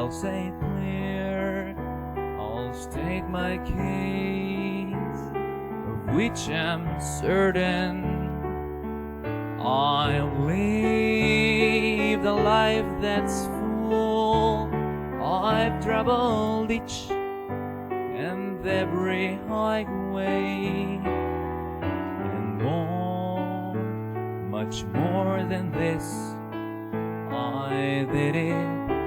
I'll say it clear, I'll state my case, of which I'm certain. I'll live the life that's full. I've traveled each and every highway, and more, much more than this, I did it